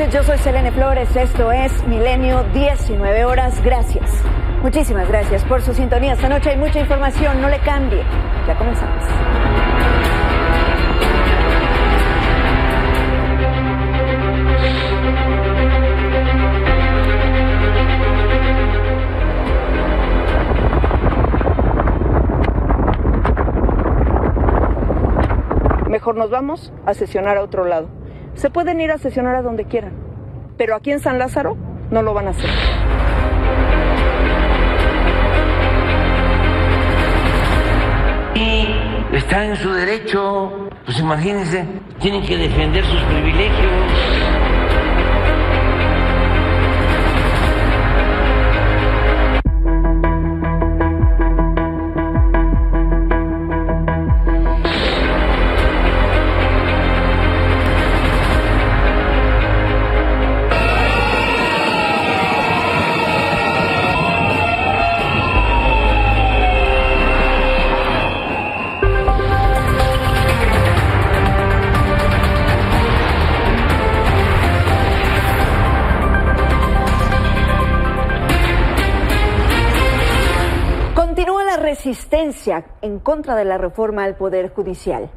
noches, yo soy Selene Flores, esto es Milenio 19 horas, gracias. Muchísimas gracias por su sintonía. Esta noche hay mucha información, no le cambie. Ya comenzamos. Mejor nos vamos a sesionar a otro lado. Se pueden ir a sesionar a donde quieran, pero aquí en San Lázaro no lo van a hacer. Y está en su derecho, pues imagínense, tienen que defender sus privilegios. Resistencia en contra de la reforma al Poder Judicial.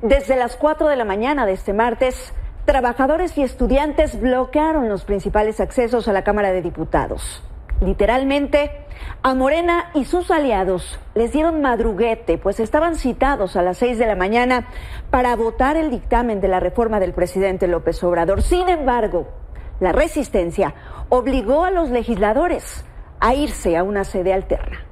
Desde las 4 de la mañana de este martes, trabajadores y estudiantes bloquearon los principales accesos a la Cámara de Diputados. Literalmente, a Morena y sus aliados les dieron madruguete, pues estaban citados a las 6 de la mañana para votar el dictamen de la reforma del presidente López Obrador. Sin embargo, la resistencia obligó a los legisladores a irse a una sede alterna.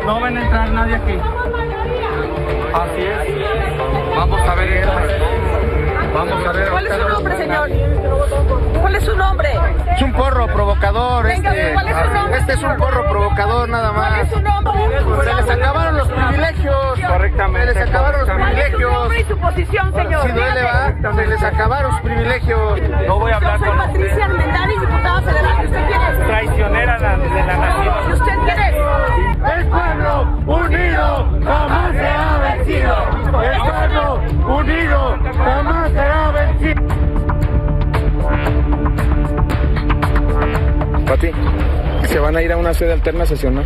No van a entrar nadie aquí. Así es. Vamos a ver. Vamos a ver. ¿Cuál es su nombre, señor? ¿Cuál es su nombre? Es un porro provocador. Venga, ¿cuál es su nombre, Este es un porro provocador nada más. ¿Cuál es su nombre? Se les acabaron los privilegios. Correctamente. Se les acabaron los ¿Cuál es su privilegios. nombre y su posición, señor? Si duele, va. Se les acabaron los privilegios. No voy a hablar Yo soy con Patricia Armendáriz, diputada federal. ¿Usted quién es? traicionera de la nación. ¿Y usted quién es? El pueblo unido jamás será vencido. El pueblo unido jamás será vencido. Pati, ¿se van a ir a una sede alterna a sesionar?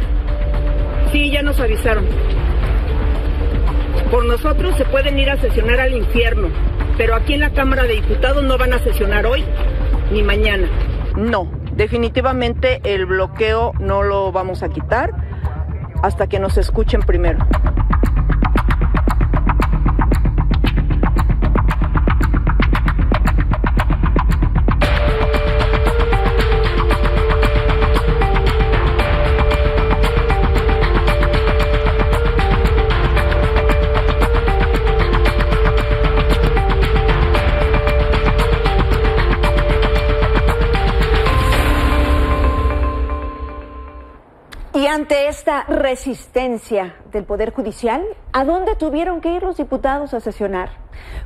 Sí, ya nos avisaron. Por nosotros se pueden ir a sesionar al infierno, pero aquí en la Cámara de Diputados no van a sesionar hoy ni mañana. No, definitivamente el bloqueo no lo vamos a quitar hasta que nos escuchen primero. Y ante esta resistencia del Poder Judicial, ¿a dónde tuvieron que ir los diputados a sesionar?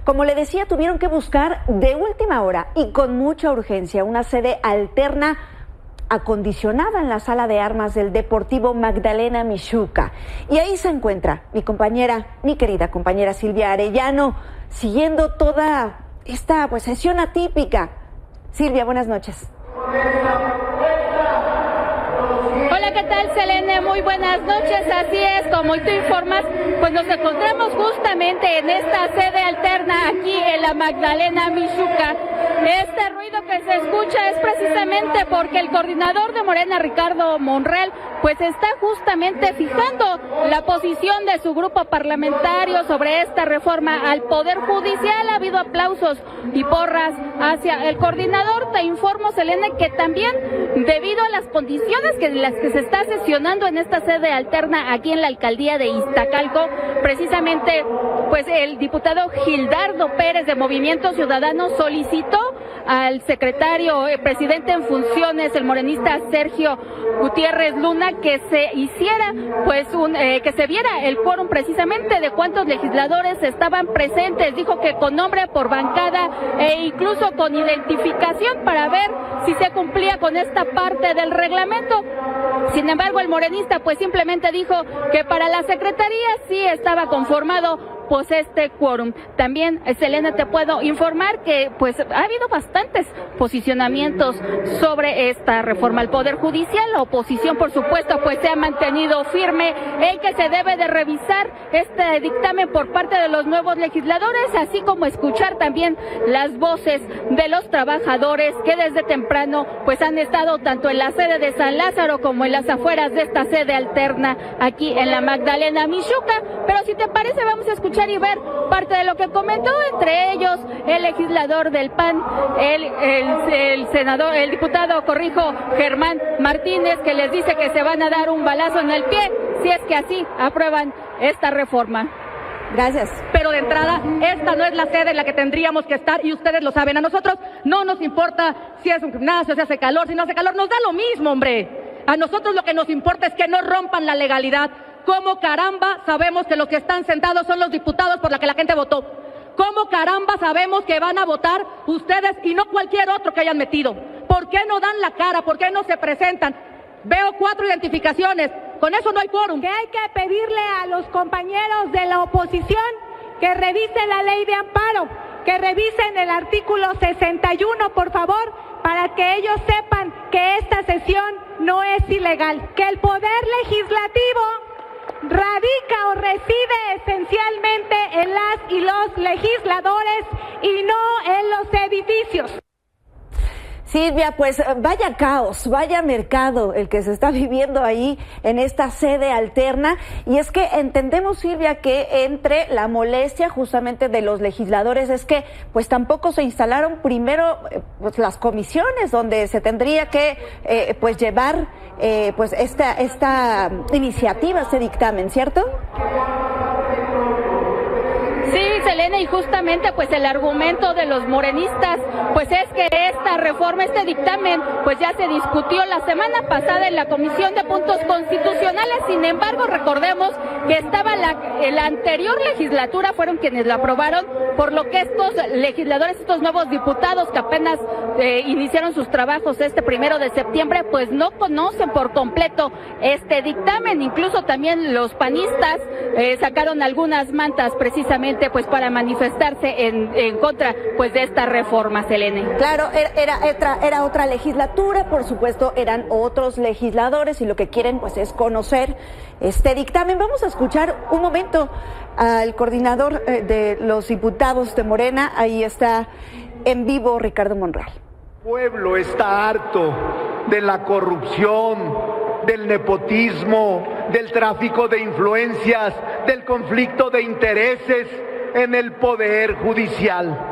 Como le decía, tuvieron que buscar de última hora y con mucha urgencia una sede alterna acondicionada en la sala de armas del Deportivo Magdalena Mixhuca. Y ahí se encuentra mi querida compañera Silvia Arellano, siguiendo toda esta sesión atípica. Silvia, buenas noches. Hola, ¿qué tal, Selene? Muy buenas noches. Así es, como tú informas, pues nos encontramos justamente en esta sede alterna aquí en la Magdalena Mixhuca, Este ruido que se escucha es precisamente porque el coordinador de Morena, Ricardo Monreal, pues está justamente fijando la posición de su grupo parlamentario sobre esta reforma al Poder Judicial. Ha habido aplausos y porras hacia el coordinador. Te informo, Selene, que también debido a las condiciones en las que se está sesionando en esta sede alterna aquí en la alcaldía de Iztacalco, precisamente pues el diputado Gildardo Pérez de Movimiento Ciudadano solicitó al secretario, presidente en funciones, el morenista Sergio Gutiérrez Luna, que se hiciera pues que se viera el quórum precisamente de cuántos legisladores estaban presentes. Dijo que con nombre por bancada e incluso con identificación para ver si se cumplía con esta parte del reglamento. Sin embargo, el morenista pues simplemente dijo que para la secretaría sí estaba conformado pues este quórum. También, Selena, te puedo informar que pues ha habido bastantes posicionamientos sobre esta reforma al Poder Judicial. La oposición, por supuesto, pues se ha mantenido firme en que se debe de revisar este dictamen por parte de los nuevos legisladores, así como escuchar también las voces de los trabajadores que desde temprano pues han estado tanto en la sede de San Lázaro como en las afueras de esta sede alterna aquí en la Magdalena Mixhuca. Pero si te parece, vamos a escuchar y ver parte de lo que comentó, entre ellos el legislador del PAN, el senador, el diputado, Germán Martínez, que les dice que se van a dar un balazo en el pie si es que así aprueban esta reforma. Gracias. Pero de entrada, esta no es la sede en la que tendríamos que estar y ustedes lo saben. A nosotros no nos importa si es un gimnasio, si hace calor, si no hace calor, nos da lo mismo, hombre. A nosotros lo que nos importa es que no rompan la legalidad. ¿Cómo caramba sabemos que los que están sentados son los diputados por la que la gente votó? ¿Cómo caramba sabemos que van a votar ustedes y no cualquier otro que hayan metido? ¿Por qué no dan la cara? ¿Por qué no se presentan? Veo 4 identificaciones. Con eso no hay quórum. Que hay que pedirle a los compañeros de la oposición que revisen la ley de amparo, que revisen el artículo 61, por favor, para que ellos sepan que esta sesión no es ilegal, que el poder legislativo radica o reside esencialmente en las y los legisladores y no en los edificios. Silvia, pues vaya caos, vaya mercado el que se está viviendo ahí en esta sede alterna. Y es que entendemos, Silvia, que entre la molestia justamente de los legisladores es que pues tampoco se instalaron primero pues las comisiones donde se tendría que pues llevar pues esta iniciativa, este dictamen, ¿cierto? Sí, Selena, y justamente pues el argumento de los morenistas pues es que esta reforma, este dictamen pues ya se discutió la semana pasada en la Comisión de Puntos Constitucionales. Sin embargo, recordemos que estaba la anterior legislatura, fueron quienes la aprobaron, por lo que estos legisladores, estos nuevos diputados que apenas iniciaron sus trabajos este 1 de septiembre, pues no conocen por completo este dictamen. Incluso también los panistas sacaron algunas mantas precisamente pues para manifestarse en contra pues de esta reforma, Selene. Claro, era otra legislatura, por supuesto, eran otros legisladores y lo que quieren pues es conocer este dictamen. Vamos a escuchar un momento al coordinador de los diputados de Morena. Ahí está en vivo Ricardo Monreal. El pueblo está harto de la corrupción, del nepotismo, del tráfico de influencias, del conflicto de intereses en el Poder Judicial.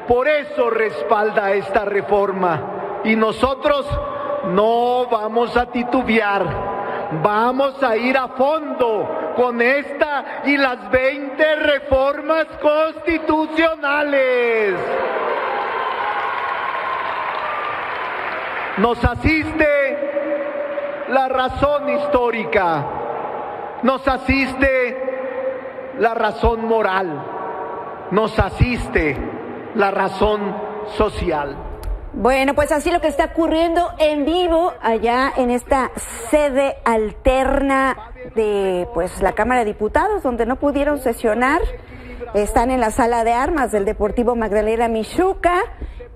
Por eso respalda esta reforma y nosotros no vamos a titubear, vamos a ir a fondo con esta y las 20 reformas constitucionales. Nos asiste la razón histórica, nos asiste la razón moral, nos asiste la razón social. Bueno, pues así lo que está ocurriendo en vivo allá en esta sede alterna de pues la Cámara de Diputados, donde no pudieron sesionar. Están en la sala de armas del Deportivo Magdalena Mixhuca.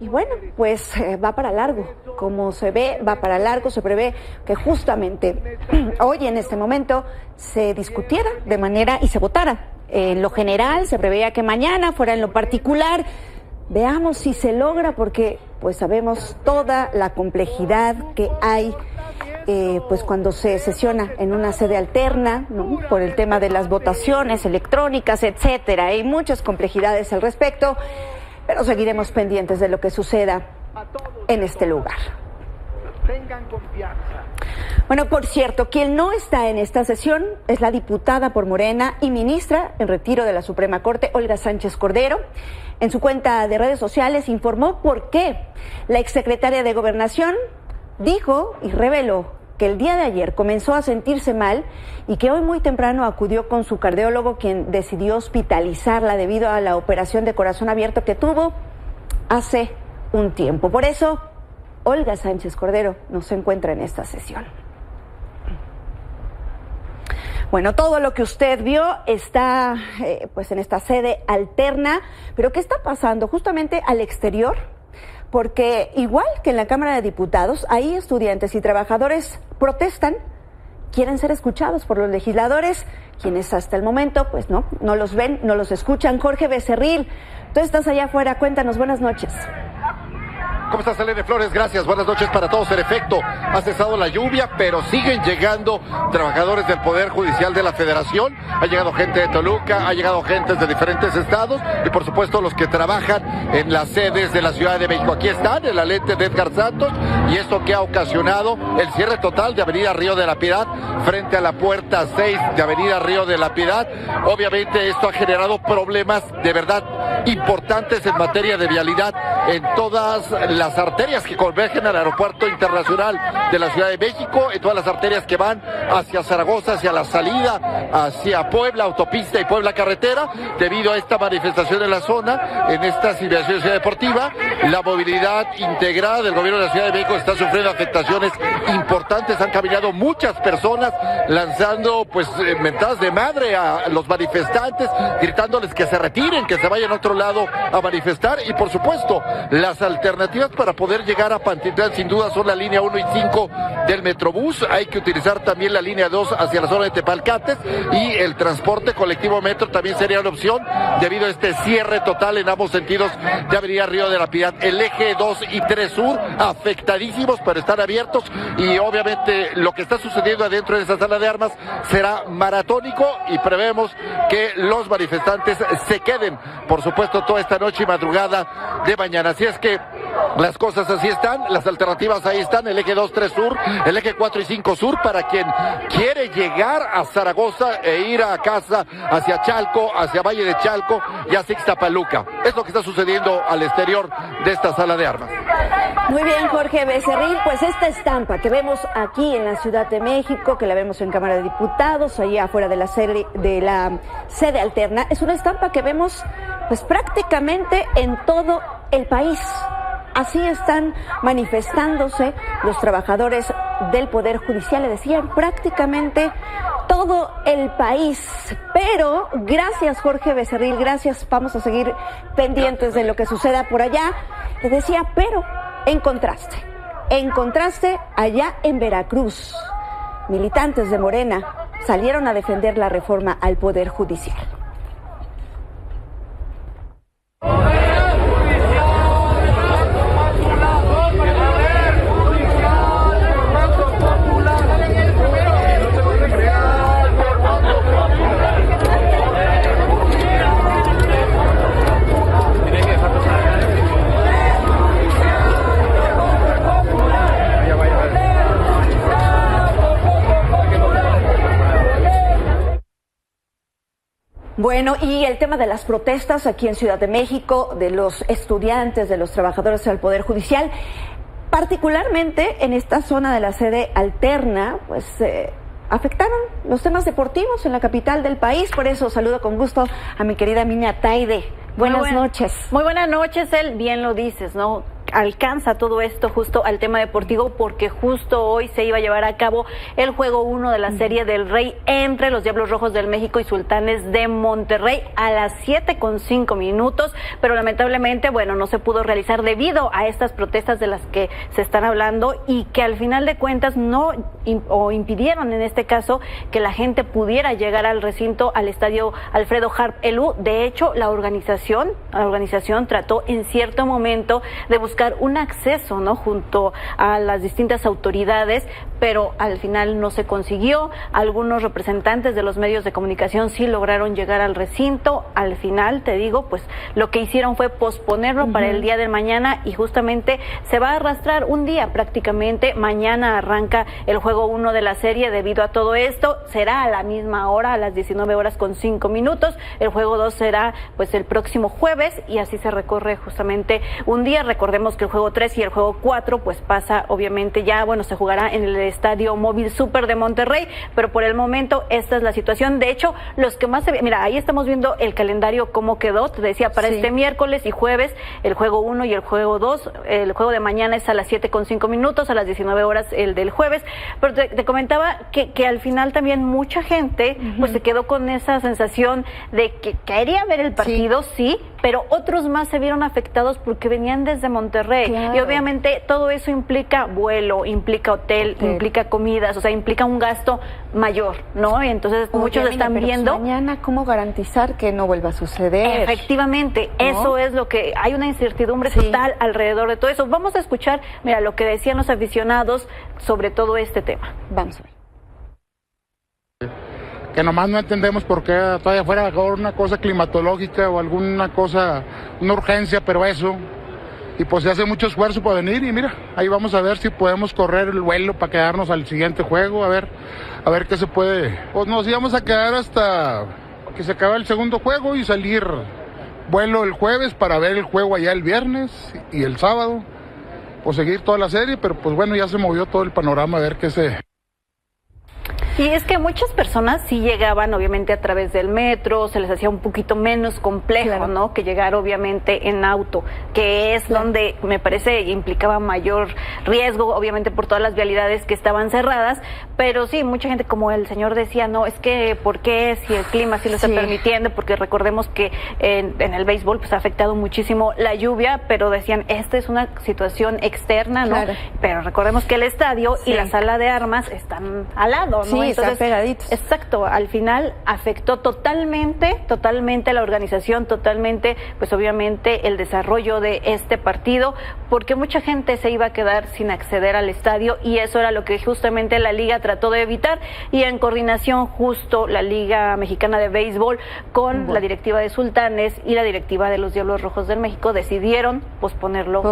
Y bueno, pues va para largo, como se ve, va para largo. Se prevé que justamente hoy en este momento se discutiera de manera y se votara en lo general. Se preveía que mañana fuera en lo particular. Veamos si se logra, porque pues sabemos toda la complejidad que hay pues cuando se sesiona en una sede alterna, ¿no? Por el tema de las votaciones electrónicas, etcétera. Hay muchas complejidades al respecto, pero seguiremos pendientes de lo que suceda en este lugar. Tengan confianza. Bueno, por cierto, quien no está en esta sesión es la diputada por Morena y ministra en retiro de la Suprema Corte, Olga Sánchez Cordero. En su cuenta de redes sociales informó por qué la exsecretaria de Gobernación dijo y reveló que el día de ayer comenzó a sentirse mal y que hoy muy temprano acudió con su cardiólogo, quien decidió hospitalizarla debido a la operación de corazón abierto que tuvo hace un tiempo. Por eso, Olga Sánchez Cordero no se encuentra en esta sesión. Bueno, todo lo que usted vio está pues en esta sede alterna, pero ¿qué está pasando justamente al exterior? Porque igual que en la Cámara de Diputados, ahí estudiantes y trabajadores protestan, quieren ser escuchados por los legisladores, quienes hasta el momento pues no los ven, no los escuchan. Jorge Becerril, tú estás allá afuera, cuéntanos, buenas noches. ¿Cómo estás, Elena Flores? Gracias, buenas noches para todos. En efecto, ha cesado la lluvia, pero siguen llegando trabajadores del Poder Judicial de la Federación. Ha llegado gente de Toluca, ha llegado gente de diferentes estados y, por supuesto, los que trabajan en las sedes de la Ciudad de México. Aquí están, en la lente de Edgar Santos, y esto que ha ocasionado el cierre total de Avenida Río de la Piedad frente a la puerta 6 de Avenida Río de la Piedad. Obviamente, esto ha generado problemas de verdad importantes en materia de vialidad en todas las arterias que convergen al Aeropuerto Internacional de la Ciudad de México, en todas las arterias que van hacia Zaragoza, hacia la salida, hacia Puebla, autopista y Puebla carretera. Debido a esta manifestación en la zona, en esta situación deportiva, la movilidad integrada del gobierno de la Ciudad de México está sufriendo afectaciones importantes. Han caminado muchas personas lanzando pues mentadas de madre a los manifestantes, gritándoles que se retiren, que se vayan a otro lado a manifestar. Y por supuesto, las alternativas para poder llegar a Pantitlán sin duda son la línea 1 y 5 del Metrobús. Hay que utilizar también la línea 2 hacia la zona de Tepalcates, y el transporte colectivo metro también sería una opción debido a este cierre total en ambos sentidos de Avenida Río de la Piedad. El eje 2 y 3 sur afectadísimos, pero están abiertos, y obviamente lo que está sucediendo adentro de esa sala de armas será maratónico, y prevemos que los manifestantes se queden, por supuesto, toda esta noche y madrugada de mañana. Así es que las cosas así están, las alternativas ahí están, el eje 2, 3 sur, el eje 4 y 5 sur, para quien quiere llegar a Zaragoza e ir a casa hacia Chalco, hacia Valle de Chalco y hacia Ixtapaluca. Es lo que está sucediendo al exterior de esta sala de armas. Muy bien, Jorge Becerril, pues esta estampa que vemos aquí en la Ciudad de México, que la vemos en Cámara de Diputados, allá afuera de la sede alterna, es una estampa que vemos pues prácticamente en todo el país. Así están manifestándose los trabajadores del Poder Judicial, le decían, prácticamente todo el país. Pero gracias, Jorge Becerril, gracias, vamos a seguir pendientes de lo que suceda por allá. Le decía, pero en contraste allá en Veracruz, militantes de Morena salieron a defender la reforma al Poder Judicial. Bueno, y el tema de las protestas aquí en Ciudad de México, de los estudiantes, de los trabajadores del Poder Judicial, particularmente en esta zona de la sede alterna, pues afectaron los temas deportivos en la capital del país. Por eso saludo con gusto a mi querida Miña Taide. Buenas noches. Muy buenas noches, bien lo dices, ¿no? alcanza todo esto justo al tema deportivo, porque justo hoy se iba a llevar a cabo el juego 1 de la Serie del Rey entre los Diablos Rojos del México y Sultanes de Monterrey a las 7:05, pero lamentablemente, bueno, no se pudo realizar debido a estas protestas de las que se están hablando y que al final de cuentas no impidieron en este caso que la gente pudiera llegar al recinto, al estadio Alfredo Harp Elú. De hecho, la organización trató en cierto momento de buscar un acceso, ¿no?, junto a las distintas autoridades, pero al final no se consiguió. Algunos representantes de los medios de comunicación sí lograron llegar al recinto. Al final, te digo, pues lo que hicieron fue posponerlo para el día de mañana, y justamente se va a arrastrar un día prácticamente. Mañana arranca el juego 1 de la serie. Debido a todo esto, será a la misma hora, a las 19:05. El juego 2 será pues el próximo jueves, y así se recorre justamente un día. Recordemos que el juego 3 y el juego 4 pues pasa obviamente ya, bueno, se jugará en el Estadio Móvil Super de Monterrey, pero por el momento esta es la situación. De hecho, los que más mira, ahí estamos viendo el calendario cómo quedó. Te decía, para este miércoles y jueves el juego 1 y el juego 2. El juego de mañana es a las 7:05, a las 19 horas el del jueves. Pero te comentaba que al final también mucha gente pues se quedó con esa sensación de que quería ver el partido, sí, pero otros más se vieron afectados porque venían desde Monterrey. Claro. Y obviamente todo eso implica vuelo, implica hotel, implica comidas, o sea, implica un gasto mayor, ¿no? Y entonces muchos están viendo. Mañana, ¿cómo garantizar que no vuelva a suceder? Efectivamente, ¿no? Eso es lo que hay, una incertidumbre total alrededor de todo eso. Vamos a escuchar, mira, lo que decían los aficionados sobre todo este tema. Vamos a ver. Que nomás no entendemos por qué todavía fuera una cosa climatológica o alguna cosa, una urgencia, pero eso. Y pues se hace mucho esfuerzo para venir, y mira, ahí vamos a ver si podemos correr el vuelo para quedarnos al siguiente juego, a ver qué se puede. Pues nos íbamos a quedar hasta que se acabe el segundo juego y salir vuelo el jueves para ver el juego allá el viernes y el sábado, pues seguir toda la serie, pero pues bueno, ya se movió todo el panorama a ver qué se... Y es que muchas personas sí llegaban obviamente a través del metro, se les hacía un poquito menos complejo, ¿no?, que llegar obviamente en auto, que es donde me parece implicaba mayor riesgo, obviamente por todas las vialidades que estaban cerradas. Pero sí, mucha gente, como el señor decía, no, es que ¿por qué? Si el clima sí lo está permitiendo, porque recordemos que en el béisbol pues ha afectado muchísimo la lluvia, pero decían, esta es una situación externa, ¿no? Pero recordemos que el estadio y la sala de armas están al lado, ¿no? Entonces, están pegaditos. Exacto, al final afectó totalmente la organización, totalmente, pues obviamente el desarrollo de este partido, porque mucha gente se iba a quedar sin acceder al estadio, y eso era lo que justamente la liga trató de evitar, y en coordinación justo la Liga Mexicana de Béisbol con la directiva de Sultanes y la directiva de los Diablos Rojos del México decidieron posponerlo.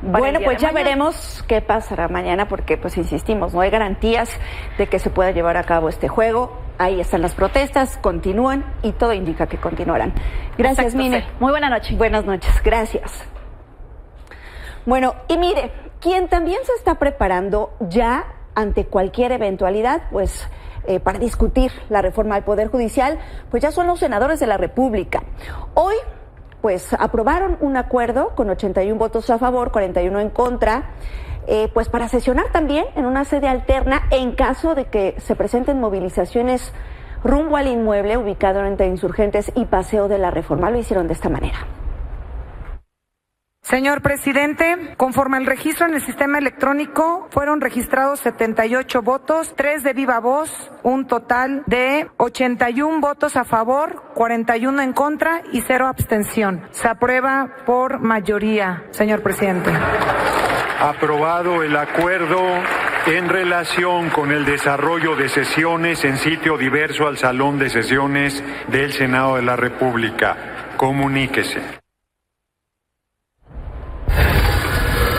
Bueno, pues ya veremos qué pasará mañana, porque pues insistimos, no hay garantías de que se pueda llevar a cabo este juego. Ahí están las protestas, continúan y todo indica que continuarán. Gracias, Mine. Muy buena noche. Buenas noches, gracias. Bueno, y mire, quien también se está preparando ya ante cualquier eventualidad, pues para discutir la reforma al Poder Judicial, pues ya son los senadores de la República. Hoy, pues aprobaron un acuerdo con 81 votos a favor, 41 en contra, pues para sesionar también en una sede alterna en caso de que se presenten movilizaciones rumbo al inmueble ubicado entre Insurgentes y Paseo de la Reforma. Lo hicieron de esta manera. Señor presidente, conforme al registro en el sistema electrónico, fueron registrados 78 votos, 3 de viva voz, un total de 81 votos a favor, 41 en contra y 0 abstención. Se aprueba por mayoría, señor presidente. Aprobado el acuerdo en relación con el desarrollo de sesiones en sitio diverso al Salón de Sesiones del Senado de la República. Comuníquese.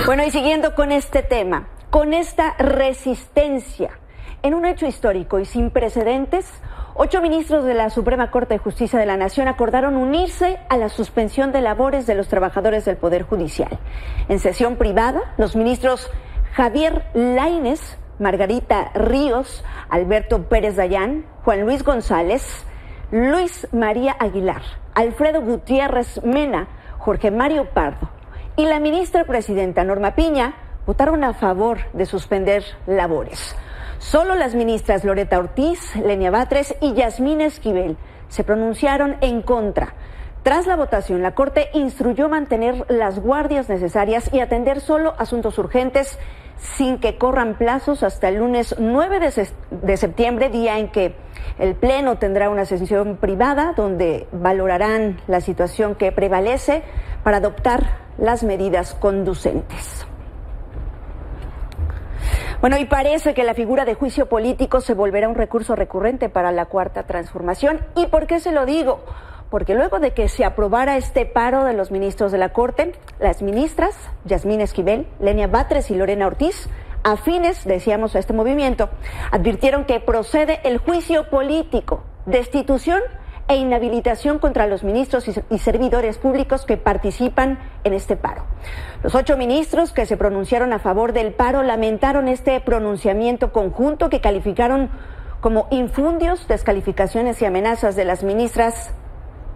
Bueno, y siguiendo con este tema, con esta resistencia, en un hecho histórico y sin precedentes, 8 ministros de la Suprema Corte de Justicia de la Nación acordaron unirse a la suspensión de labores de los trabajadores del Poder Judicial. En sesión privada, los ministros Javier Lainez, Margarita Ríos, Alberto Pérez Dayán, Juan Luis González, Luis María Aguilar, Alfredo Gutiérrez Mena, Jorge Mario Pardo y la ministra presidenta Norma Piña votaron a favor de suspender labores. Solo las ministras Loreta Ortiz, Lenia Batres y Yasmín Esquivel se pronunciaron en contra. Tras la votación, la Corte instruyó mantener las guardias necesarias y atender solo asuntos urgentes sin que corran plazos hasta el lunes 9 de septiembre, día en que el Pleno tendrá una sesión privada donde valorarán la situación que prevalece para adoptar las medidas conducentes. Bueno, y parece que la figura de juicio político se volverá un recurso recurrente para la Cuarta Transformación. ¿Y por qué se lo digo? Porque luego de que se aprobara este paro de los ministros de la Corte, las ministras Yasmín Esquivel, Lenia Batres y Lorena Ortiz, afines, decíamos, a este movimiento, advirtieron que procede el juicio político, destitución e inhabilitación contra los ministros y servidores públicos que participan en este paro. Los 8 ministros que se pronunciaron a favor del paro lamentaron este pronunciamiento conjunto que calificaron como infundios, descalificaciones y amenazas de las ministras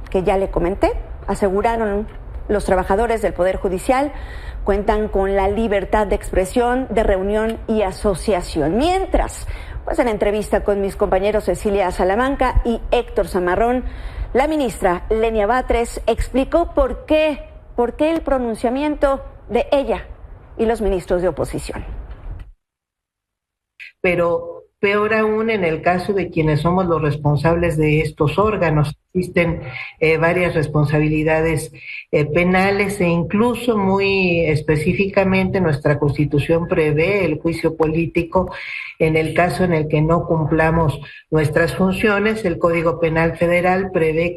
que ya le comenté. Aseguraron los trabajadores del Poder Judicial cuentan con la libertad de expresión, de reunión y asociación. Mientras, pues en entrevista con mis compañeros Cecilia Salamanca y Héctor Zamarrón, la ministra Lenia Batres explicó por qué el pronunciamiento de ella y los ministros de oposición. Pero peor aún en el caso de quienes somos los responsables de estos órganos. Existen varias responsabilidades penales e incluso muy específicamente nuestra Constitución prevé el juicio político en el caso en el que no cumplamos nuestras funciones. El Código Penal Federal prevé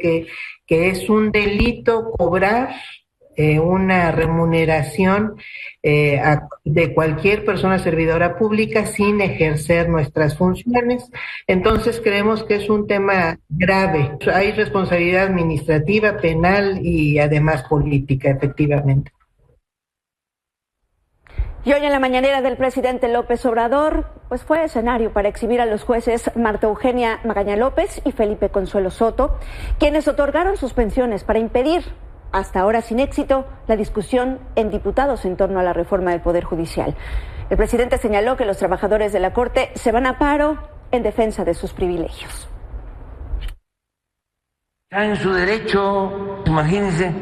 que es un delito cobrar una remuneración de cualquier persona servidora pública sin ejercer nuestras funciones. Entonces creemos que es un tema grave. Hay responsabilidad administrativa, penal y además política, efectivamente. Y hoy en la mañanera del presidente López Obrador, pues fue escenario para exhibir a los jueces Marta Eugenia Magaña López y Felipe Consuelo Soto, quienes otorgaron suspensiones para impedir, hasta ahora sin éxito, la discusión en diputados en torno a la reforma del Poder Judicial. El presidente señaló que los trabajadores de la Corte se van a paro en defensa de sus privilegios. Están en su derecho, imagínense,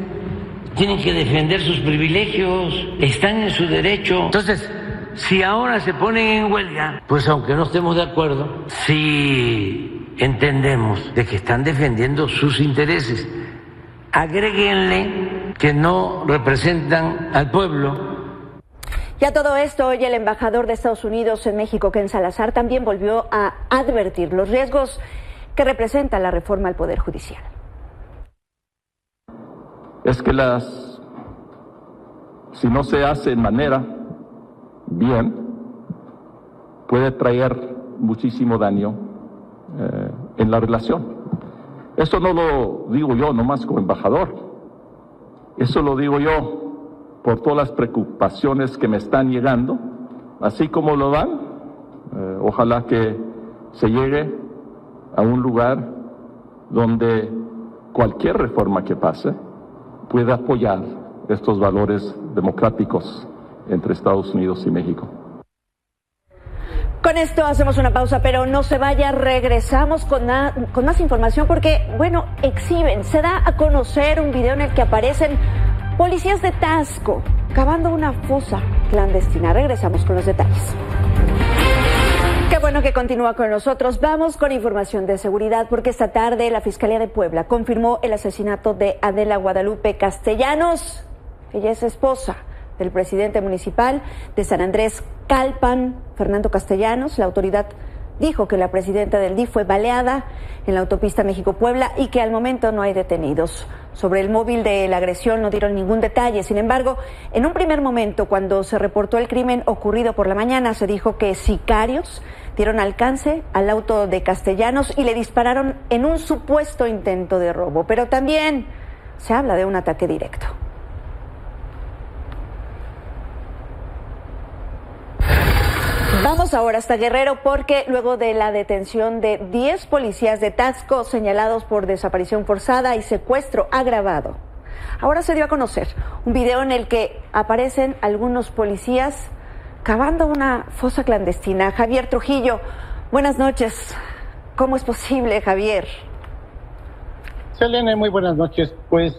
tienen que defender sus privilegios, están en su derecho. Entonces, si ahora se ponen en huelga, pues aunque no estemos de acuerdo, si entendemos de que están defendiendo sus intereses, agréguenle que no representan al pueblo. Y a todo esto, hoy el embajador de Estados Unidos en México, Ken Salazar, también volvió a advertir los riesgos que representa la reforma al Poder Judicial. Es que si no se hace de manera bien, puede traer muchísimo daño en la relación. Eso no lo digo yo nomás como embajador, eso lo digo yo por todas las preocupaciones que me están llegando, así como lo dan. Ojalá que se llegue a un lugar donde cualquier reforma que pase pueda apoyar estos valores democráticos entre Estados Unidos y México. Con esto hacemos una pausa, pero no se vaya, regresamos con más información porque, bueno, se da a conocer un video en el que aparecen policías de Taxco cavando una fosa clandestina. Regresamos con los detalles. Qué bueno que continúa con nosotros. Vamos con información de seguridad porque esta tarde la Fiscalía de Puebla confirmó el asesinato de Adela Guadalupe Castellanos. Ella es esposa del presidente municipal de San Andrés Calpan, Fernando Castellanos. La autoridad dijo que la presidenta del DIF fue baleada en la autopista México-Puebla y que al momento no hay detenidos. Sobre el móvil de la agresión no dieron ningún detalle. Sin embargo, en un primer momento, cuando se reportó el crimen ocurrido por la mañana, se dijo que sicarios dieron alcance al auto de Castellanos y le dispararon en un supuesto intento de robo. Pero también se habla de un ataque directo. Vamos ahora hasta Guerrero porque luego de la detención de 10 policías de Taxco señalados por desaparición forzada y secuestro agravado, Ahora se dio a conocer un video en el que aparecen algunos policías cavando una fosa clandestina. Javier Trujillo, buenas noches. ¿Cómo es posible, Javier? Selene, muy buenas noches. Pues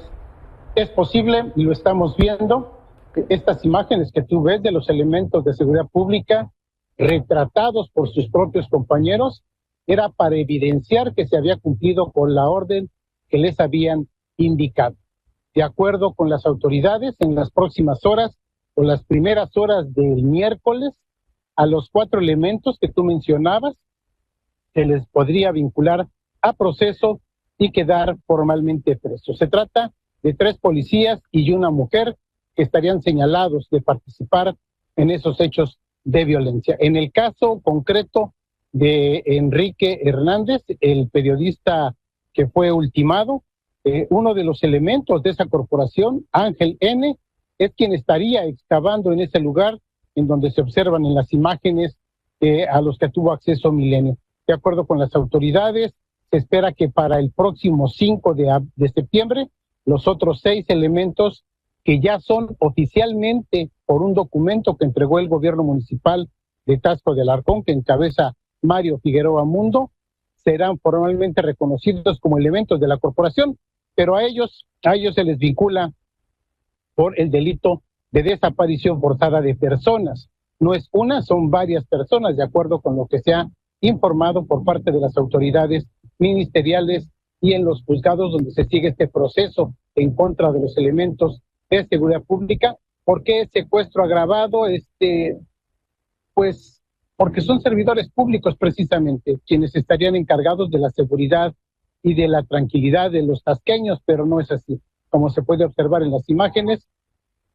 es posible, y lo estamos viendo, estas imágenes que tú ves de los elementos de seguridad pública retratados por sus propios compañeros, era para evidenciar que se había cumplido con la orden que les habían indicado. De acuerdo con las autoridades, en las próximas horas o las primeras horas del miércoles, a los 4 elementos que tú mencionabas, se les podría vincular a proceso y quedar formalmente presos. Se trata de 3 policías y una mujer que estarían señalados de participar en esos hechos de violencia. En el caso concreto de Enrique Hernández, el periodista que fue ultimado, uno de los elementos de esa corporación, Ángel N., es quien estaría excavando en ese lugar en donde se observan en las imágenes a los que tuvo acceso Milenio. De acuerdo con las autoridades, se espera que para el próximo 5 de septiembre, los otros 6 elementos que ya son oficialmente por un documento que entregó el gobierno municipal de Taxco de Alarcón, que encabeza Mario Figueroa Mundo, serán formalmente reconocidos como elementos de la corporación, pero a ellos se les vincula por el delito de desaparición forzada de personas. No es una, son varias personas, de acuerdo con lo que se ha informado por parte de las autoridades ministeriales y en los juzgados donde se sigue este proceso en contra de los elementos de seguridad pública. ¿Por qué secuestro agravado? Pues porque son servidores públicos precisamente quienes estarían encargados de la seguridad y de la tranquilidad de los tasqueños, pero no es así. Como se puede observar en las imágenes,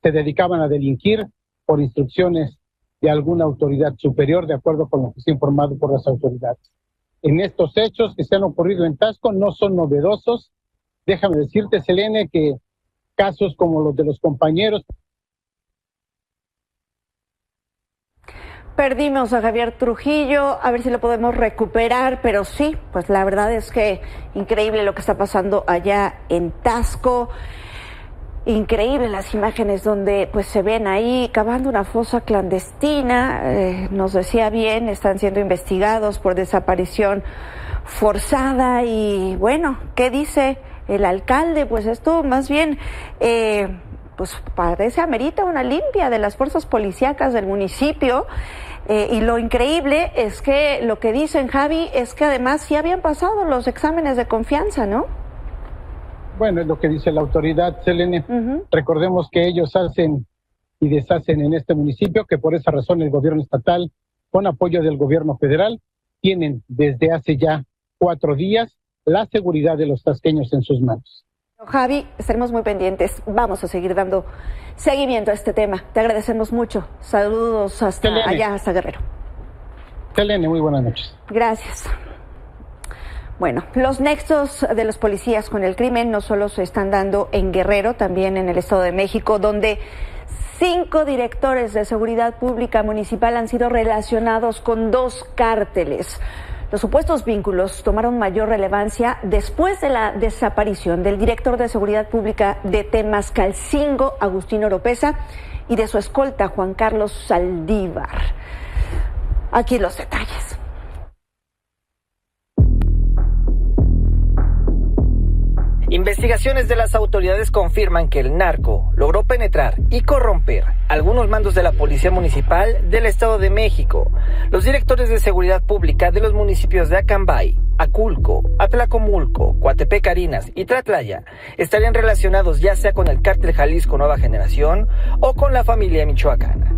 se dedicaban a delinquir por instrucciones de alguna autoridad superior, de acuerdo con lo que se ha informado por las autoridades. En estos hechos que se han ocurrido en Taxco no son novedosos. Déjame decirte, Selene, que casos como los de los compañeros. Perdimos a Javier Trujillo, a ver si lo podemos recuperar, pero sí, pues la verdad es que increíble lo que está pasando allá en Taxco. Increíble las imágenes donde pues se ven ahí cavando una fosa clandestina. Nos decía bien, están siendo investigados por desaparición forzada. Y bueno, ¿qué dice el alcalde? Pues esto más bien pues parece amerita una limpia de las fuerzas policíacas del municipio. Y lo increíble es que lo que dicen, Javi, es que además sí habían pasado los exámenes de confianza, ¿no? Bueno, es lo que dice la autoridad, Selene. Recordemos que ellos hacen y deshacen en este municipio, que por esa razón el gobierno estatal, con apoyo del gobierno federal, tienen desde hace ya 4 días la seguridad de los tasqueños en sus manos. Javi, estaremos muy pendientes. Vamos a seguir dando seguimiento a este tema. Te agradecemos mucho. Saludos hasta allá, hasta Guerrero. Selene, muy buenas noches. Gracias. Bueno, los nexos de los policías con el crimen no solo se están dando en Guerrero, también en el Estado de México, donde 5 directores de seguridad pública municipal han sido relacionados con 2 cárteles. Los supuestos vínculos tomaron mayor relevancia después de la desaparición del director de seguridad pública de Temascalcingo, Agustín Oropesa, y de su escolta, Juan Carlos Saldívar. Aquí los detalles. Investigaciones de las autoridades confirman que el narco logró penetrar y corromper algunos mandos de la Policía Municipal del Estado de México. Los directores de seguridad pública de los municipios de Acambay, Aculco, Atlacomulco, Coatepec, Carinas y Tlatlaya estarían relacionados ya sea con el cártel Jalisco Nueva Generación o con la familia michoacana.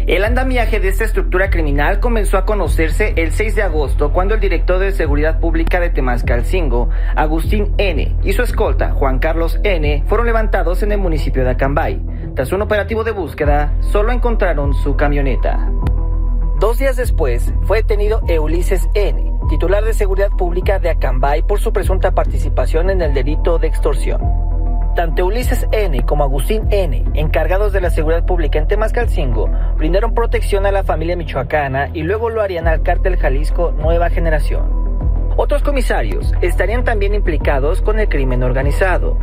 El andamiaje de esta estructura criminal comenzó a conocerse el 6 de agosto cuando el director de Seguridad Pública de Temascalcingo, Agustín N., y su escolta, Juan Carlos N., fueron levantados en el municipio de Acambay. Tras un operativo de búsqueda, solo encontraron su camioneta. 2 días después, fue detenido Ulises N., titular de Seguridad Pública de Acambay, por su presunta participación en el delito de extorsión. Tanto Ulises N. como Agustín N., encargados de la seguridad pública en Temascalcingo, brindaron protección a la familia michoacana y luego lo harían al cártel Jalisco Nueva Generación. Otros comisarios estarían también implicados con el crimen organizado.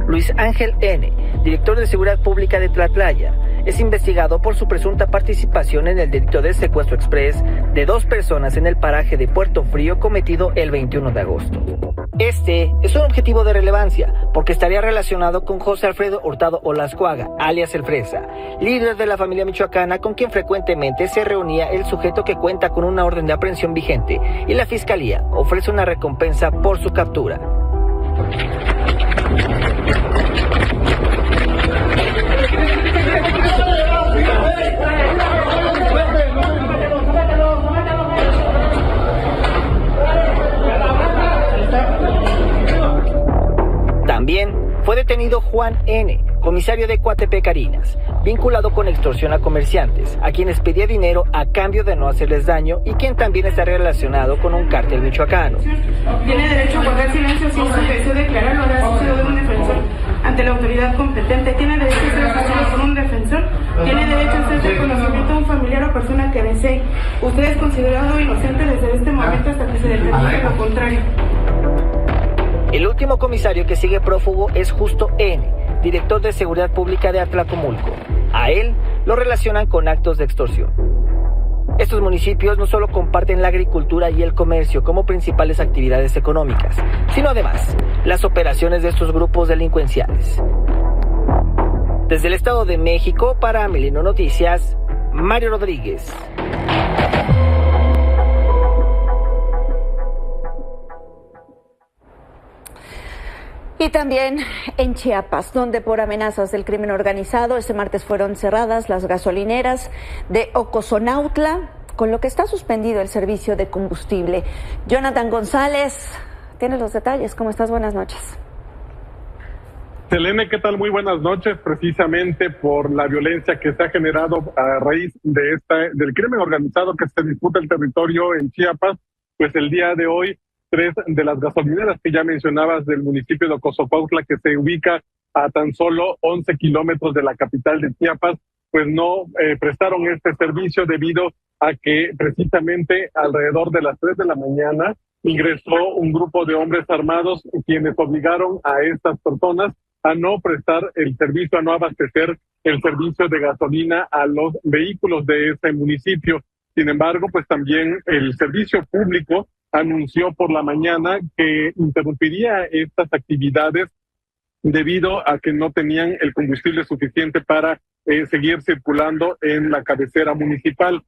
Luis Ángel N., director de Seguridad Pública de Tlatlaya, es investigado por su presunta participación en el delito de secuestro exprés de 2 personas en el paraje de Puerto Frío cometido el 21 de agosto. Este es un objetivo de relevancia porque estaría relacionado con José Alfredo Hurtado Olascuaga, alias El Fresa, líder de la familia michoacana con quien frecuentemente se reunía el sujeto que cuenta con una orden de aprehensión vigente y la Fiscalía ofrece una recompensa por su captura. También fue detenido Juan N., comisario de Coatepec Carinas, vinculado con extorsión a comerciantes, a quienes pedía dinero a cambio de no hacerles daño y quien también está relacionado con un cártel michoacano. Tiene derecho a guardar silencio si su deseo declarar lo hará asistido de un defensor ante la autoridad competente. Tiene derecho a ser asistido por un defensor. Tiene derecho a hacer reconocimiento a un familiar o persona que desee. Usted es considerado inocente desde este momento hasta que se determine lo contrario. El último comisario que sigue prófugo es Justo N., director de Seguridad Pública de Atlacomulco. A él lo relacionan con actos de extorsión. Estos municipios no solo comparten la agricultura y el comercio como principales actividades económicas, sino además las operaciones de estos grupos delincuenciales. Desde el Estado de México, para Amelino Noticias, Mario Rodríguez. Y también en Chiapas, donde por amenazas del crimen organizado, este martes fueron cerradas las gasolineras de Ocosonautla, con lo que está suspendido el servicio de combustible. Jonathan González, tiene los detalles. ¿Cómo estás? Buenas noches. Selene, ¿qué tal? Muy buenas noches. Precisamente por la violencia que se ha generado a raíz de del crimen organizado que se disputa el territorio en Chiapas, pues el día de hoy 3 de las gasolineras que ya mencionabas del municipio de Ocosopautla, que se ubica a tan solo 11 kilómetros de la capital de Chiapas, pues no prestaron este servicio debido a que precisamente alrededor de las 3 de la mañana ingresó un grupo de hombres armados quienes obligaron a estas personas a no prestar el servicio, a no abastecer el servicio de gasolina a los vehículos de ese municipio. Sin embargo, pues también el servicio público anunció por la mañana que interrumpiría estas actividades debido a que no tenían el combustible suficiente para seguir circulando en la cabecera municipal.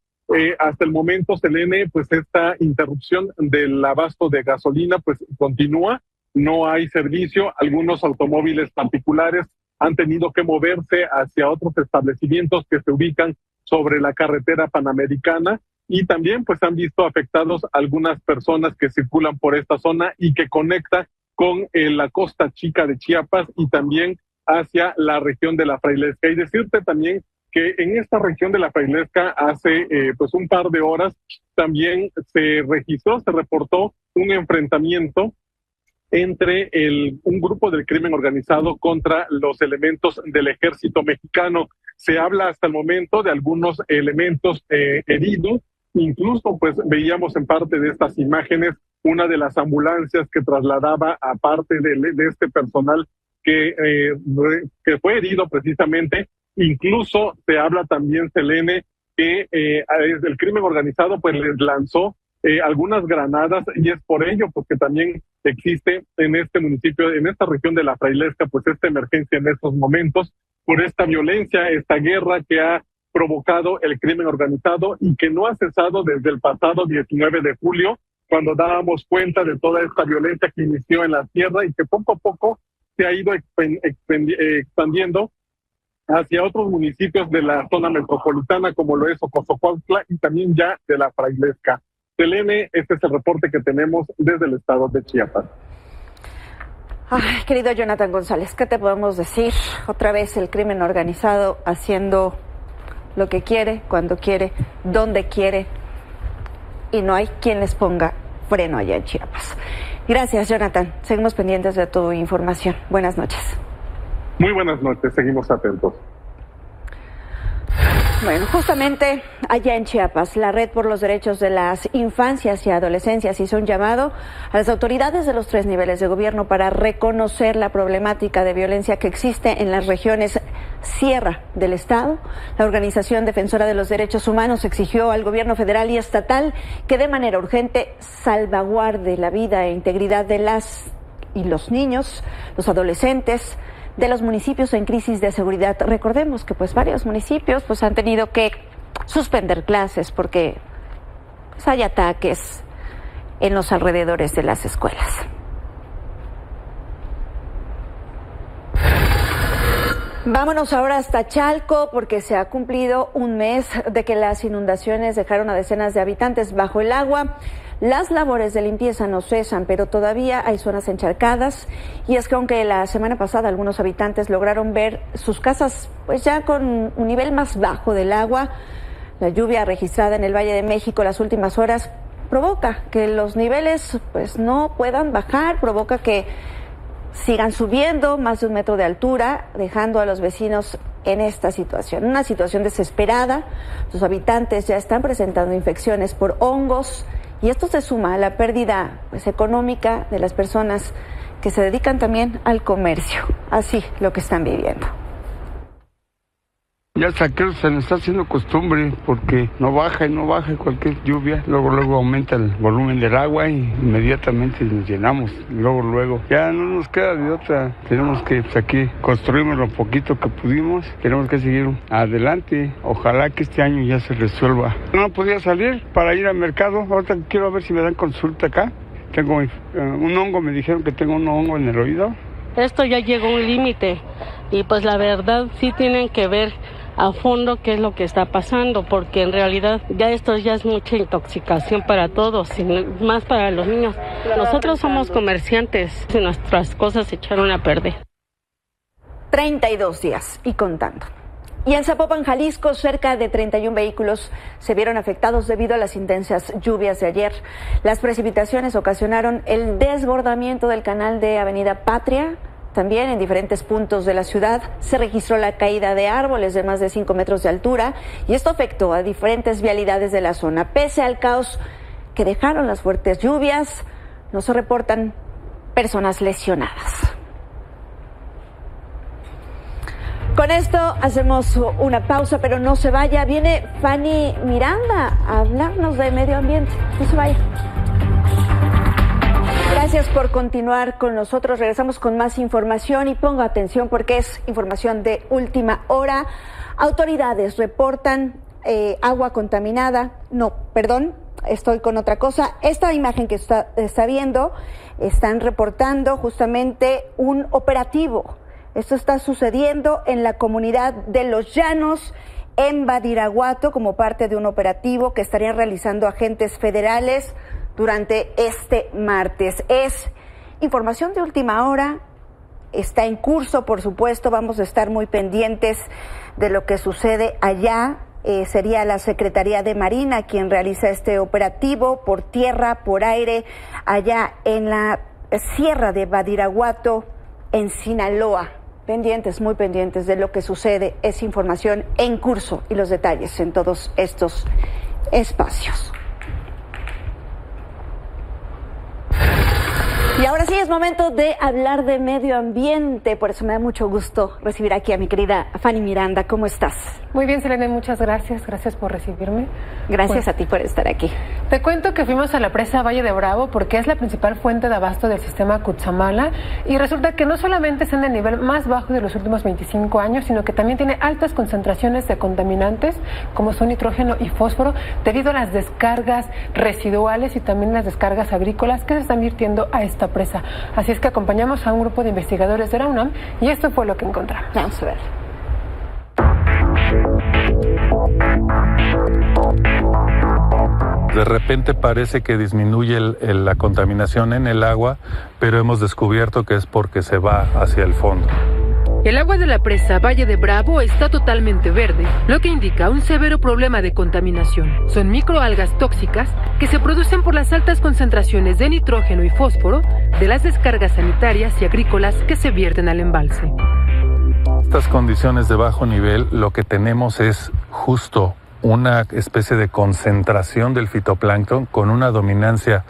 Hasta el momento, Selene, pues esta interrupción del abasto de gasolina pues continúa, no hay servicio. Algunos automóviles particulares han tenido que moverse hacia otros establecimientos que se ubican sobre la carretera panamericana. Y también pues han visto afectados algunas personas que circulan por esta zona y que conecta con la costa chica de Chiapas y también hacia la región de la Frailesca. Y decirte también que en esta región de la Frailesca hace pues un par de horas también se reportó un enfrentamiento entre un grupo del crimen organizado contra los elementos del ejército mexicano. Se habla hasta el momento de algunos elementos heridos. Incluso pues veíamos en parte de estas imágenes una de las ambulancias que trasladaba a parte de este personal que fue herido precisamente. Incluso se habla también, Selene, que el crimen organizado pues les lanzó algunas granadas, y es por ello porque también existe en este municipio, en esta región de la Frailesca, pues esta emergencia en estos momentos por esta violencia, esta guerra que ha provocado el crimen organizado y que no ha cesado desde el pasado 19 de julio, cuando dábamos cuenta de toda esta violencia que inició en la tierra y que poco a poco se ha ido expandiendo hacia otros municipios de la zona metropolitana, como lo es Ocosocuautla y también ya de la Frailesca. Selene, este es el reporte que tenemos desde el estado de Chiapas. Ay, querido Jonathan González, ¿qué te podemos decir? Otra vez el crimen organizado haciendo lo que quiere, cuando quiere, donde quiere, y no hay quien les ponga freno allá en Chiapas. Gracias, Jonathan. Seguimos pendientes de tu información. Buenas noches. Muy buenas noches, seguimos atentos. Bueno, justamente allá en Chiapas, la Red por los Derechos de las Infancias y Adolescencias hizo un llamado a las autoridades de los 3 niveles de gobierno para reconocer la problemática de violencia que existe en las regiones sierra del estado. La organización defensora de los derechos humanos exigió al gobierno federal y estatal que de manera urgente salvaguarde la vida e integridad de las y los niños, los adolescentes de los municipios en crisis de seguridad. Recordemos que pues varios municipios pues han tenido que suspender clases porque pues, hay ataques en los alrededores de las escuelas. Vámonos ahora hasta Chalco porque se ha cumplido un mes de que las inundaciones dejaron a decenas de habitantes bajo el agua. Las labores de limpieza no cesan, pero todavía hay zonas encharcadas, y es que aunque la semana pasada algunos habitantes lograron ver sus casas pues ya con un nivel más bajo del agua, la lluvia registrada en el Valle de México las últimas horas provoca que los niveles pues no puedan bajar, provoca que sigan subiendo más de 1 metro de altura, dejando a los vecinos en esta situación, una situación desesperada. Sus habitantes ya están presentando infecciones por hongos, y esto se suma a la pérdida pues, económica de las personas que se dedican también al comercio. Así lo que están viviendo. Ya hasta que se nos está haciendo costumbre porque no baja cualquier lluvia, luego aumenta el volumen del agua y inmediatamente nos llenamos, luego. Ya no nos queda de otra, tenemos que pues, aquí construimos lo poquito que pudimos, tenemos que seguir adelante, ojalá que este año ya se resuelva. No podía salir para ir al mercado, ahorita quiero ver si me dan consulta acá, tengo un hongo, me dijeron que tengo un hongo en el oído. Esto ya llegó a un límite y pues la verdad sí tienen que ver a fondo qué es lo que está pasando, porque en realidad ya esto ya es mucha intoxicación para todos, y más para los niños. Nosotros somos comerciantes y nuestras cosas se echaron a perder. 32 días y contando. Y en Zapopan, Jalisco, cerca de 31 vehículos se vieron afectados debido a las intensas lluvias de ayer. Las precipitaciones ocasionaron el desbordamiento del canal de Avenida Patria. También en diferentes puntos de la ciudad se registró la caída de árboles de más de 5 metros de altura, y esto afectó a diferentes vialidades de la zona. Pese al caos que dejaron las fuertes lluvias, no se reportan personas lesionadas. Con esto hacemos una pausa, pero no se vaya. Viene Fanny Miranda a hablarnos de medio ambiente. No se vaya. Gracias por continuar con nosotros. Regresamos con más información y ponga atención porque es información de última hora. Autoridades reportan agua contaminada. No, perdón, estoy con otra cosa. Esta imagen que está viendo, están reportando justamente un operativo. Esto está sucediendo en la comunidad de Los Llanos, en Badiraguato, como parte de un operativo que estarían realizando agentes federales durante este martes. Es información de última hora, está en curso, por supuesto, vamos a estar muy pendientes de lo que sucede allá. Sería la Secretaría de Marina quien realiza este operativo por tierra, por aire, allá en la sierra de Badiraguato, en Sinaloa. Pendientes, muy pendientes de lo que sucede, es información en curso y los detalles en todos estos espacios. Y ahora sí es momento de hablar de medio ambiente, por eso me da mucho gusto recibir aquí a mi querida Fanny Miranda. ¿Cómo estás? Muy bien, Selene, muchas gracias. Gracias por recibirme. Gracias a ti por estar aquí. Te cuento que fuimos a la presa Valle de Bravo porque es la principal fuente de abasto del sistema Cutzamala, y resulta que no solamente está en el nivel más bajo de los últimos 25 años, sino que también tiene altas concentraciones de contaminantes como son nitrógeno y fósforo, debido a las descargas residuales y también las descargas agrícolas que se están virtiendo a esta presa. Así es que acompañamos a un grupo de investigadores de la UNAM y esto fue lo que encontramos. Vamos a ver. De repente parece que disminuye la contaminación en el agua, pero hemos descubierto que es porque se va hacia el fondo. El agua de la presa Valle de Bravo está totalmente verde, lo que indica un severo problema de contaminación. Son microalgas tóxicas que se producen por las altas concentraciones de nitrógeno y fósforo de las descargas sanitarias y agrícolas que se vierten al embalse. Estas condiciones de bajo nivel, lo que tenemos es justo una especie de concentración del fitoplancton con una dominancia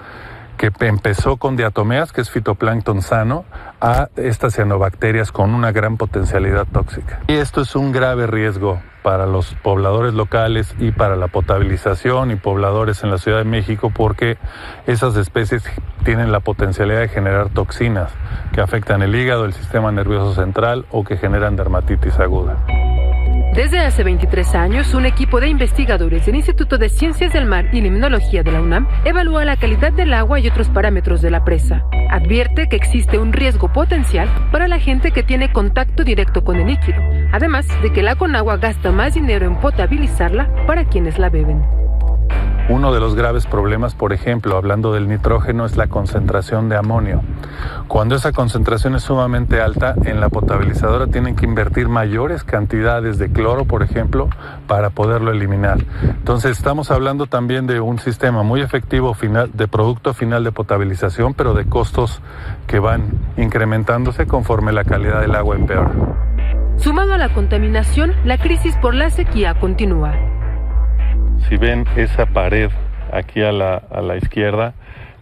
que empezó con diatomeas, que es fitoplancton sano, a estas cianobacterias con una gran potencialidad tóxica. Y esto es un grave riesgo para los pobladores locales y para la potabilización y pobladores en la Ciudad de México, porque esas especies tienen la potencialidad de generar toxinas que afectan el hígado, el sistema nervioso central o que generan dermatitis aguda. Desde hace 23 años, un equipo de investigadores del Instituto de Ciencias del Mar y Limnología de la UNAM evalúa la calidad del agua y otros parámetros de la presa. Advierte que existe un riesgo potencial para la gente que tiene contacto directo con el líquido, además de que la Conagua gasta más dinero en potabilizarla para quienes la beben. Uno de los graves problemas, por ejemplo, hablando del nitrógeno, es la concentración de amonio. Cuando esa concentración es sumamente alta, en la potabilizadora tienen que invertir mayores cantidades de cloro, por ejemplo, para poderlo eliminar. Entonces estamos hablando también de un sistema muy efectivo final, de producto final de potabilización, pero de costos que van incrementándose conforme la calidad del agua empeora. Sumado a la contaminación, la crisis por la sequía continúa. Si ven esa pared aquí a la izquierda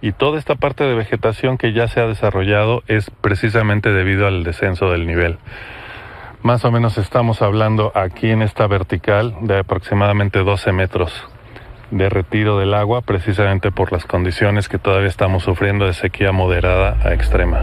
y toda esta parte de vegetación que ya se ha desarrollado es precisamente debido al descenso del nivel. Más o menos estamos hablando aquí en esta vertical de aproximadamente 12 metros de retiro del agua, precisamente por las condiciones que todavía estamos sufriendo de sequía moderada a extrema.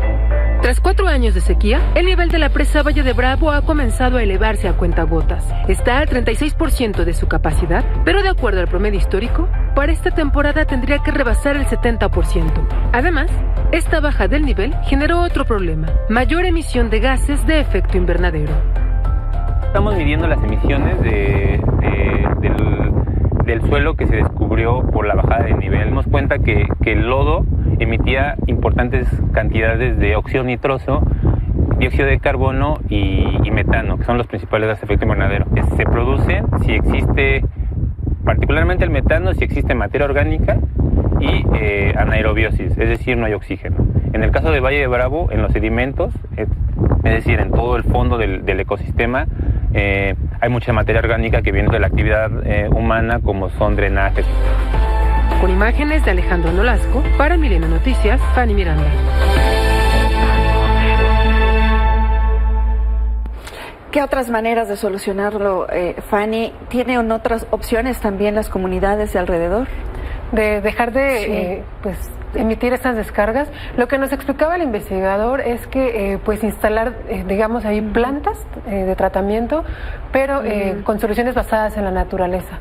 Tras 4 años de sequía, el nivel de la presa Valle de Bravo ha comenzado a elevarse a cuentagotas. Está al 36% de su capacidad, pero de acuerdo al promedio histórico, para esta temporada tendría que rebasar el 70%. Además, esta baja del nivel generó otro problema: mayor emisión de gases de efecto invernadero. Estamos midiendo las emisiones del suelo que se descubrió por la bajada de nivel. Nos dimos cuenta que el lodo emitía importantes cantidades de óxido nitroso, dióxido de carbono y metano, que son los principales gases de efecto invernadero. Se producen si existe, particularmente el metano, si existe materia orgánica y anaerobiosis, es decir, no hay oxígeno. En el caso de Valle de Bravo, en los sedimentos, es decir, en todo el fondo del ecosistema, hay mucha materia orgánica que viene de la actividad humana, como son drenajes. Con imágenes de Alejandro Nolasco, para Milenio Noticias, Fanny Miranda. ¿Qué otras maneras de solucionarlo, Fanny? ¿Tienen otras opciones también las comunidades de alrededor? De dejar de emitir estas descargas. Lo que nos explicaba el investigador es que instalar, digamos, ahí plantas de tratamiento, pero con soluciones basadas en la naturaleza.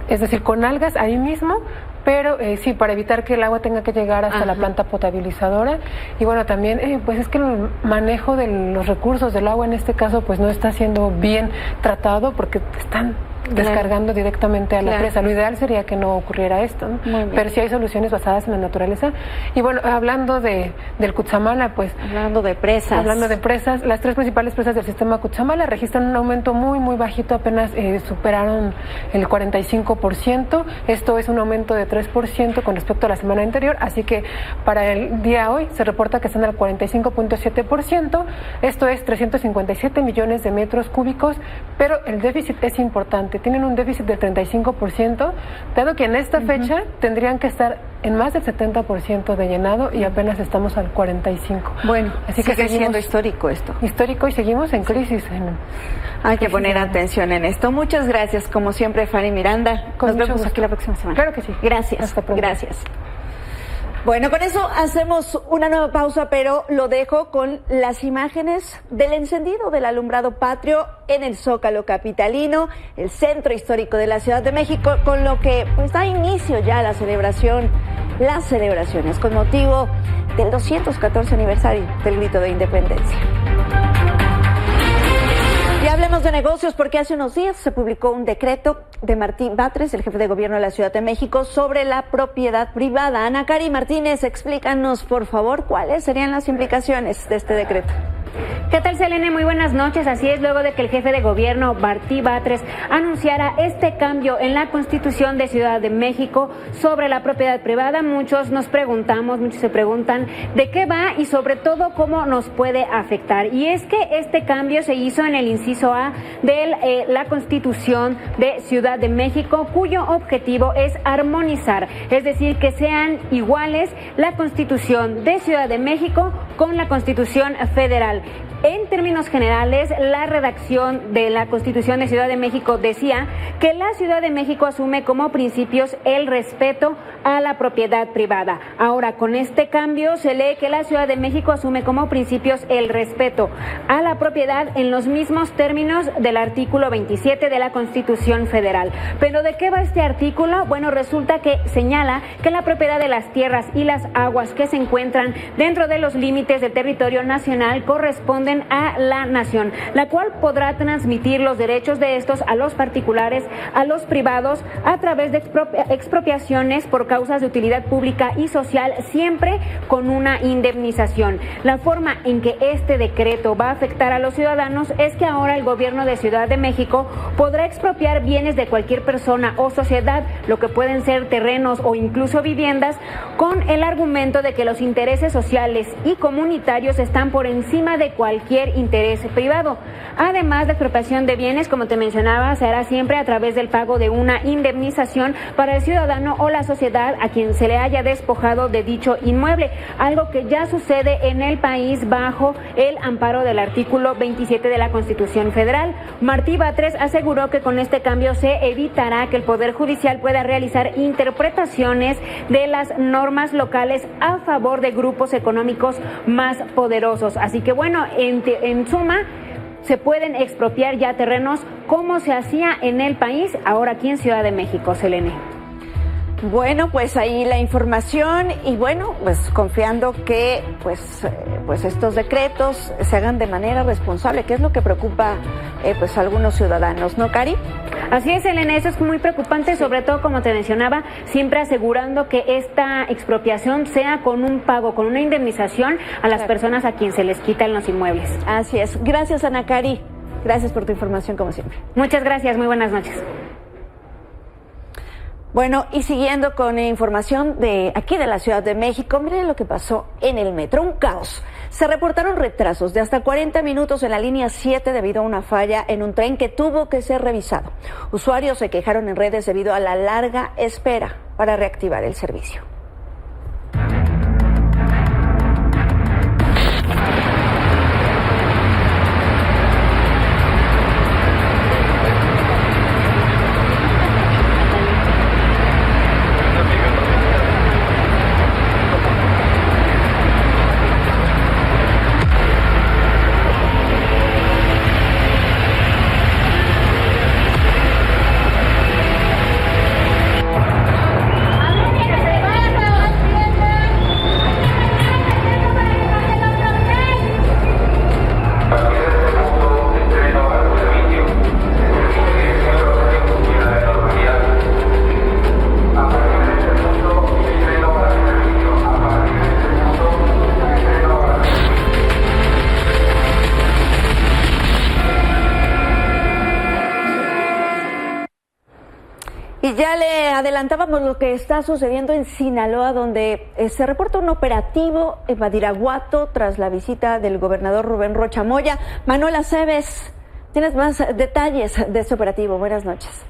Es decir, con algas ahí mismo, pero sí, para evitar que el agua tenga que llegar hasta la planta potabilizadora. Y bueno, también es que el manejo de los recursos del agua en este caso pues no está siendo bien tratado, porque están descargando directamente a la presa. Lo ideal sería que no ocurriera esto, ¿no? Pero sí hay soluciones basadas en la naturaleza. Y bueno, hablando del Cutzamala, pues... Hablando de presas, las 3 principales presas del sistema Cutzamala registran un aumento muy, muy bajito, apenas superaron el 45%. Esto es un aumento de 3% con respecto a la semana anterior, así que para el día hoy se reporta que están al 45.7%. Esto es 357 millones de metros cúbicos, pero el déficit es importante. Tienen un déficit del 35%, dado que en esta fecha tendrían que estar en más del 70% de llenado y apenas estamos al 45%. Bueno, así que sigue siendo histórico esto. Histórico, y seguimos en crisis. Hay que poner atención en esto. Muchas gracias, como siempre, Fanny Miranda. Nos vemos aquí la próxima semana. Claro que sí. Gracias. Hasta pronto. Gracias. Bueno, con eso hacemos una nueva pausa, pero lo dejo con las imágenes del encendido del alumbrado patrio en el Zócalo capitalino, el centro histórico de la Ciudad de México, con lo que pues da inicio ya las celebraciones con motivo del 214 aniversario del Grito de Independencia. Y hablemos de negocios, porque hace unos días se publicó un decreto de Martí Batres, el jefe de gobierno de la Ciudad de México, sobre la propiedad privada. Ana Cari Martínez, explícanos, por favor, cuáles serían las implicaciones de este decreto. ¿Qué tal, Selene? Muy buenas noches. Así es, luego de que el jefe de gobierno, Martí Batres, anunciara este cambio en la Constitución de Ciudad de México sobre la propiedad privada, muchos se preguntan de qué va y sobre todo cómo nos puede afectar. Y es que este cambio se hizo en el inciso A de la Constitución de Ciudad de México, cuyo objetivo es armonizar, es decir, que sean iguales la Constitución de Ciudad de México con la Constitución Federal. En términos generales, la redacción de la Constitución de Ciudad de México decía que la Ciudad de México asume como principios el respeto a la propiedad privada. Ahora, con este cambio se lee que la Ciudad de México asume como principios el respeto a la propiedad en los mismos términos del artículo 27 de la Constitución Federal. ¿Pero de qué va este artículo? Bueno, resulta que señala que la propiedad de las tierras y las aguas que se encuentran dentro de los límites del territorio nacional corresponden a la nación, la cual podrá transmitir los derechos de estos a los particulares, a los privados, a través de expropiaciones por causas de utilidad pública y social, siempre con una indemnización. La forma en que este decreto va a afectar a los ciudadanos es que ahora el gobierno de Ciudad de México podrá expropiar bienes de cualquier persona o sociedad, lo que pueden ser terrenos o incluso viviendas, con el argumento de que los intereses sociales y comunitarios están por encima de cualquier interés privado. Además, la expropiación de bienes, como te mencionaba, se hará siempre a través del pago de una indemnización para el ciudadano o la sociedad a quien se le haya despojado de dicho inmueble, algo que ya sucede en el país bajo el amparo del artículo 27 de la Constitución Federal. Martí Batres aseguró que con este cambio se evitará que el Poder Judicial pueda realizar interpretaciones de las normas locales a favor de grupos económicos más poderosos. Así que bueno, en suma, se pueden expropiar ya terrenos como se hacía en el país, ahora aquí en Ciudad de México, Selene. Bueno, pues ahí la información y bueno, pues confiando que pues estos decretos se hagan de manera responsable, que es lo que preocupa pues a algunos ciudadanos, ¿no, Cari? Así es, Elena, eso es muy preocupante, sobre todo, como te mencionaba, siempre asegurando que esta expropiación sea con un pago, con una indemnización a las personas a quien se les quitan los inmuebles. Así es. Gracias, Ana Cari. Gracias por tu información, como siempre. Muchas gracias, muy buenas noches. Bueno, y siguiendo con información de aquí de la Ciudad de México, miren lo que pasó en el metro, un caos. Se reportaron retrasos de hasta 40 minutos en la línea 7 debido a una falla en un tren que tuvo que ser revisado. Usuarios se quejaron en redes debido a la larga espera para reactivar el servicio. Y ya le adelantábamos lo que está sucediendo en Sinaloa, donde se reporta un operativo en Badiraguato tras la visita del gobernador Rubén Rocha Moya. Manuel Aceves, tienes más detalles de este operativo. Buenas noches.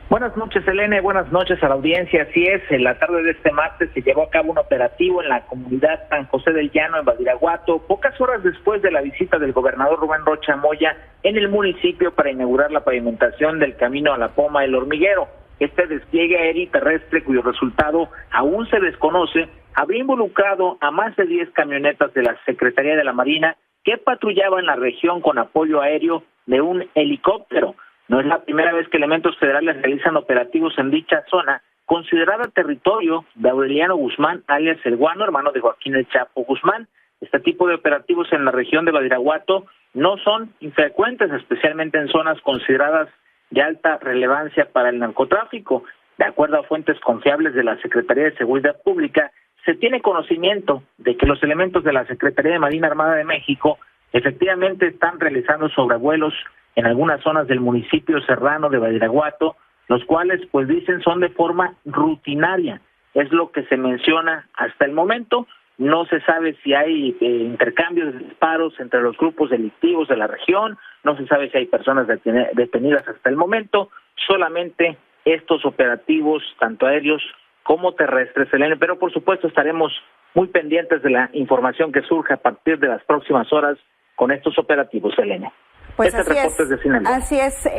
Buenas noches, Elena, buenas noches a la audiencia. Así es, en la tarde de este martes se llevó a cabo un operativo en la comunidad San José del Llano, en Badiraguato, pocas horas después de la visita del gobernador Rubén Rocha Moya en el municipio para inaugurar la pavimentación del camino a la Poma del Hormiguero. Este despliegue aéreo y terrestre, cuyo resultado aún se desconoce, habría involucrado a más de 10 camionetas de la Secretaría de la Marina que patrullaban la región con apoyo aéreo de un helicóptero. No es la primera vez que elementos federales realizan operativos en dicha zona, considerada territorio de Aureliano Guzmán, alias El Guano, hermano de Joaquín El Chapo Guzmán. Este tipo de operativos en la región de Badiraguato no son infrecuentes, especialmente en zonas consideradas de alta relevancia para el narcotráfico. De acuerdo a fuentes confiables de la Secretaría de Seguridad Pública, se tiene conocimiento de que los elementos de la Secretaría de Marina Armada de México Efectivamente están realizando sobrevuelos en algunas zonas del municipio serrano de Badiraguato, los cuales pues dicen son de forma rutinaria, es lo que se menciona hasta el momento. No se sabe si hay intercambios de disparos entre los grupos delictivos de la región, no se sabe si hay personas detenidas hasta el momento, solamente estos operativos, tanto aéreos como terrestres, Selene, pero por supuesto estaremos muy pendientes de la información que surja a partir de las próximas horas con estos operativos, Selene. Pues así es,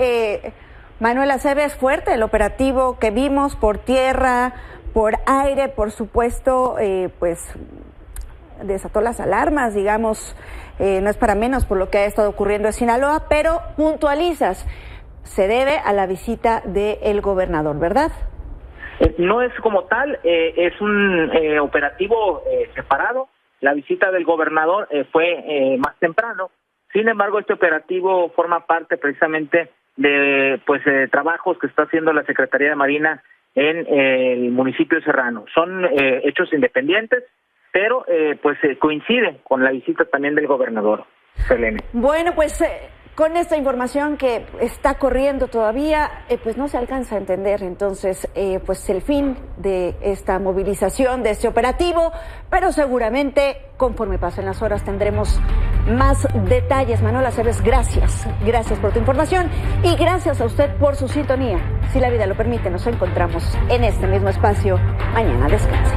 Manuel Aceves, fuerte el operativo que vimos por tierra, por aire, por supuesto, pues desató las alarmas, digamos, no es para menos por lo que ha estado ocurriendo en Sinaloa, pero puntualizas, se debe a la visita del gobernador, ¿verdad? No es como tal, es un operativo separado. La visita del gobernador fue más temprano. Sin embargo, este operativo forma parte precisamente de trabajos que está haciendo la Secretaría de Marina en el municipio serrano. Son hechos independientes, pero coincide con la visita también del gobernador, Selene. Bueno, pues con esta información que está corriendo todavía, pues no se alcanza a entender entonces pues el fin de esta movilización, de este operativo, pero seguramente conforme pasen las horas tendremos más detalles. Manuel Aceves, gracias por tu información y gracias a usted por su sintonía. Si la vida lo permite, nos encontramos en este mismo espacio mañana. Descanse.